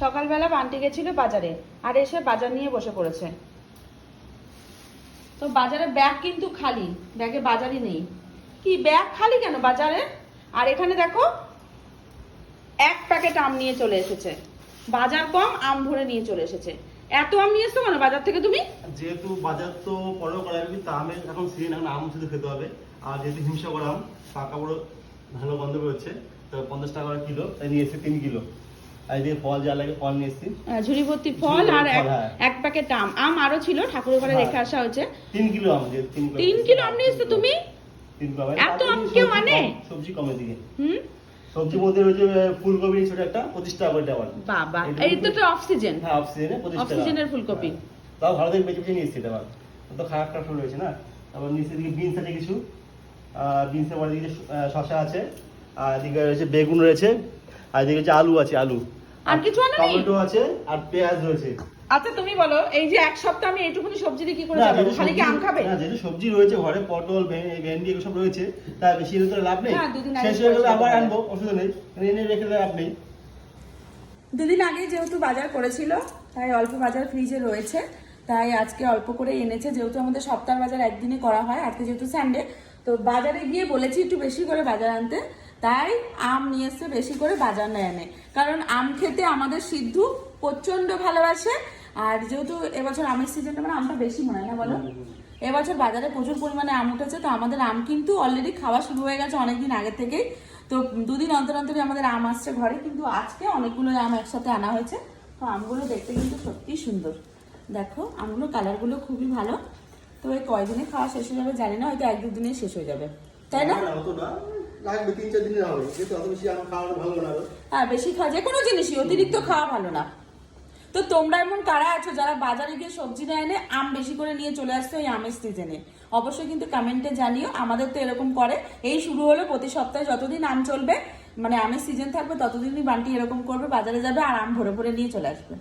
সকালবেলা বান্টি গেছিল বাজারে, আর এসে বাজার নিয়ে বসে পড়েছে। তো বাজারে ব্যাগ কিন্তু খালি, ব্যাগে বাজারই নেই। কি ব্যাগ খালি কেন বাজারে? আর এখানে দেখো 1 প্যাকেট আম নিয়ে চলে এসেছে। বাজার কম, আম ভরে নিয়ে চলে এসেছে। এত আম নিয়ে এসছো কেন বাজার থেকে তুমি? যেহেতু বাজার তো পরেও করা যাবে, কিন্তু আমের এখন সিজন, এখন আম শুধু খেতে হবে। আর যেহেতু হিমসাগর আম পাকা বড় ভালো গন্ধ বেরোচ্ছে, তো 50 টাকা করে কিলো, তাই নিয়ে এসেছি 3 কিলো। আর এদিকে ফল যা লাগে ফল নিয়ে এসেছি, ঝুড়ি ভর্তি ফল আর 1 প্যাকেট আম। আম আরো ছিল, ঠাকুরের ঘরে রেখে আসা হয়েছে। 3 কিলো আম, যে 3 কিলো আম নিয়ে এসছো তুমি? 3 কিলো। এত আম কেউ আনে? সবজি কমের দিকে। সবজির মধ্যে রয়েছে ফুলকপি ছোট একটা 25 টাকা করে দেওয়া। বাবা, এই তো অফ সিজন। হ্যাঁ, অফ সিজনে 25 টাকা। অফ সিজনের ফুলকপি। তাও ভালো থেকে বেঁচে বেঁচে নিয়ে এসেছি। এটা তো খারাপ টাপ রয়েছে না। তারপর নিচের দিকে বিনস আছে কিছু, বিনসের পরে দিকে শসা আছে, আর এদিকে রয়েছে বেগুন রয়েছে, আর এদিকে হচ্ছে আলু আছে, আলু আর কিছু আনা নেই? টমেটো আছে আর পেঁয়াজ রয়েছে। আচ্ছা তুমি বলো, এই যে 1 সপ্তাহ আমি এইটুকুনি সবজি দিয়ে কি করে চালাবো? খালি কি আম খাবে? না, যেহেতু সবজি রয়েছে ঘরে, পটল ভেন্ডি এগুলো সব রয়েছে, তাই বেশি এনে তো লাভ নেই। হ্যাঁ, 2 দিন আগে শেষ হয়ে গেলে আবার আনবো, অসুবিধা নেই, এনে রেখে লাভ নেই। 2 দিন আগে যেহেতু বাজার করেছিল, তাই অল্প বাজার ফ্রিজে রয়েছে, তাই আজকে অল্প করে এনেছে। যেহেতু আমাদের সপ্তাহের বাজার একদিনে করা হয়, আজকে যেহেতু সানডে, তো বাজারে গিয়ে বলেছি একটু বেশি করে বাজার আনতে, তাই আম নিয়ে এসছে বেশি করে, বাজার না এনে। কারণ আম খেতে আমাদের সিদ্ধু প্রচন্ড ভালোবাসে। আর যেহেতু এবছর আমের সিজনটা, মানে আমটা বেশি মনে হয় না বলো? এবছর বাজারে প্রচুর পরিমাণে আম উঠেছে, তো আমাদের আম কিন্তু অলরেডি খাওয়া শুরু হয়ে গেছে অনেকদিন আগে থেকেই। তো 2 দিন অন্তর অন্তরই আমাদের আম আসছে ঘরে, কিন্তু আজকে অনেকগুলো আম একসাথে আনা হয়েছে। তো আমগুলো দেখতে কিন্তু সত্যি সুন্দর। দেখো আমগুলো কালারগুলো খুবই ভালো। তো এই কয়দিনে খাওয়া শেষ হয়ে যাবে জানি না, হয়তো 1-2 দিনে শেষ হয়ে যাবে, তাই না? অত না, লাগবে 3-4 দিনের হবে, কিন্তু অত বেশি আম খাওয়ানো ভালো না। হ্যাঁ, বেশি খাওয়া, যে কোনো জিনিসই অতিরিক্ত খাওয়া ভালো না। তো তোমরা এমন কারা আছো যারা বাজারে গিয়ে সবজি না এনে আম বেশি করে নিয়ে চলে আসছো এই আমের সিজনে? অবশ্যই কিন্তু কমেন্টে জানিও। আমাদের তো এরকম করে, এই শুরু হলো, প্রতি সপ্তাহে যতদিন আম চলবে, মানে আমের সিজন থাকবে, ততদিনই বান্টি এরকম করবে, বাজারে যাবে আর আম ভরে ভরে নিয়ে চলে আসবে।